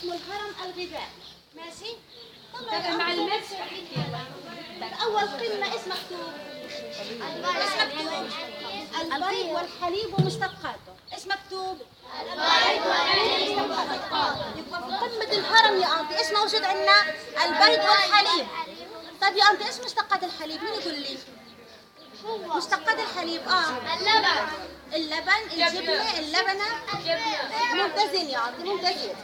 اسمه الهرم الغذائي. ماشي؟ طبعا مع المس اول قمه اسم مكتوب البيض والحليب ومشتقاته. ايش مكتوب؟ البيض والحليب ومشتقاته. يبقى في قمه الهرم يا انتي ايش موجود عندنا؟ البيض والحليب. طيب يا انتي ايش مشتقات الحليب؟ مين يقول لي؟ مشتقات الحليب اللبن، الجبنه، اللبنه. ممتازين يا انتي، ممتازين.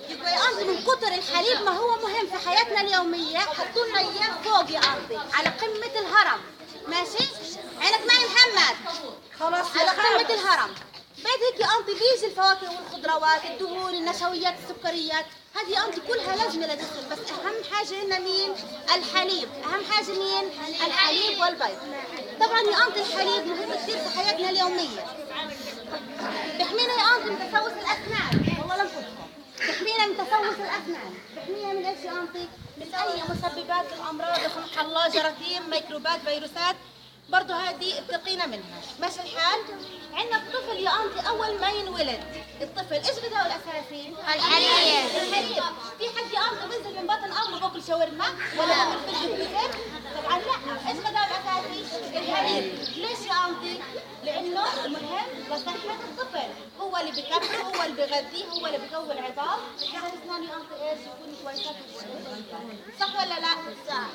يبقى يا انتي من كتر الحليب ما هو مهم في حياتنا اليوميه حطوا لنا اياه فوق يا انتي على قمه الهرم. ماشي؟ عينك معي محمد؟ خلاص على قمه الهرم. بعد هيك يا انتي بيجي الفواكه والخضروات، الدهون، النشويات، السكريات، هذه يا انتي كلها لازمه للجسم، بس اهم حاجه هنا مين؟ الحليب. اهم حاجه مين؟ الحليب والبيض. طبعا يا انتي الحليب مهم كثير في حياتنا اليوميه. بيحمينا يا انتي من تسوس الاسنان، والله لا نفوتكم. بيحمينا من تسوس الاسنان، بيحمينا من ايش يا انتي؟ من اي مسببات للامراض، لا سمح الله، جراثيم، ميكروبات، فيروسات، برضه هذه بتقينا منها. ماشي الحال؟ عندنا الطفل يا انتي اول ما ينولد، الطفل ايش غذاؤه الاساسي؟ الحليب. الحليب. في حد يا انتي بينزل من بطن امه باكل شاورما ولا باكل فلفل؟ طبعا لا، ايش غذاؤه الاساسي؟ الحليب. ليش يا انتي؟ لانه مهم لصحه الطفل، هو اللي بيكبره، هو اللي بيغذيه، هو اللي بيقوي العظام، عشان اسنانه يا انتي ايش؟ يكونوا كويسات. صح ولا لا؟ صح.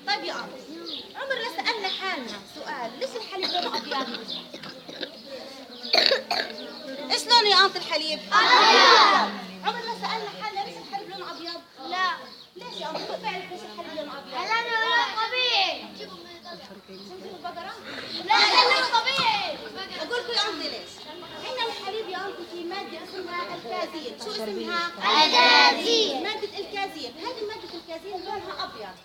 طيب يا انتي عمرنا سالنا حالنا سؤال، ليش الحليب لونه ابيض؟ ايش لونه يا انتي الحليب؟ ابيض. عمرنا سالنا حالنا ليش الحليب لونه ابيض؟ لا. ليش يا انتي؟ ما بتعرف ليش الحليب لونه ابيض؟ لأنه طبيعي. شمسي البقرة؟ لا لأنه طبيعي. اقول لكم يا انتي ليش؟ عندنا الحليب يا انتي في ماده اسمها الكازين. شو اسمها؟ الكازين. ماده الكازين. هذه ماده الكازين لونها ابيض،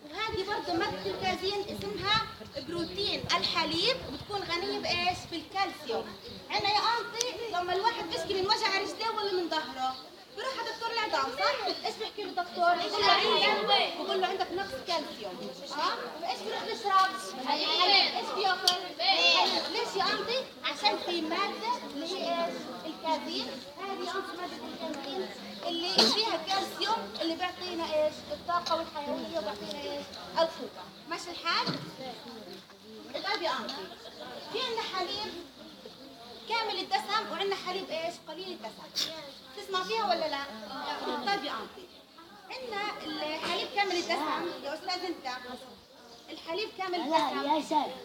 وهذه برضه مادة الكازين اسمها بروتين الحليب، وبتكون غنية بإيش؟ بالكالسيوم. عنا يا أنتي لما الواحد بيشكي من وجع رجليه ولا من ظهره بيروح على دكتور العظام، صح؟ ايش بيحكي له الدكتور؟ بقول له عندك نقص كالسيوم. وايش بيروح يشرب؟ الحليب. ايش بياكل؟ الحليب. ليش يا أنتي؟ عشان في مادة اللي هي ايش؟ الكازين. هذه يا أنتي مادة الكازين اللي فيها كالسيوم اللي بيعطينا ايش؟ الطاقة والحيوية، وبيعطينا ايش؟ القوة. ماشي الحال؟ طيب يا أنتي في عندنا حليب كامل الدسم وعندنا حليب ايش؟ قليل الدسم. تسمع فيها ولا لا؟ طيب يا أنتي عندنا الحليب كامل الدسم يا أستاذ أنت، الحليب كامل الدسم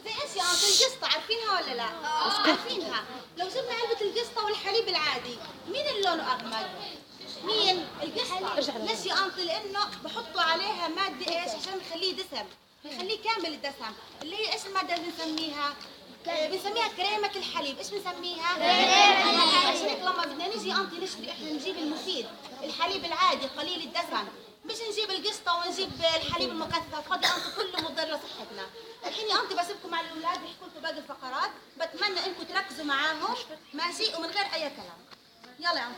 زي ايش يا أنتي؟ القسطة، عارفينها ولا لا؟ عارفينها. لو جبنا علبة القسطة والحليب العادي مين اللي لونه أغمق؟ مين؟ القشطة. ليش يا أنتي؟ لأنه بحطوا عليها مادة إيش؟ عشان نخليه دسم، نخليه كامل الدسم، اللي هي إيش المادة اللي بنسميها؟ بنسميها كريمة الحليب. إيش بنسميها؟ كريمة الحليب. عشان هيك لما بدنا نيجي أنتي نشتري إحنا نجيب المفيد، الحليب العادي قليل الدسم، مش نجيب القشطة ونجيب الحليب المكثف، هذا أنتي كله مضر لصحتنا. الحين يا أنتي بسيبكم مع الأولاد يحكوا لكم باقي الفقرات، بتمنى إنكم تركزوا معاهم، ماشي؟ ومن غير أي كلام. يلا يا أنتي.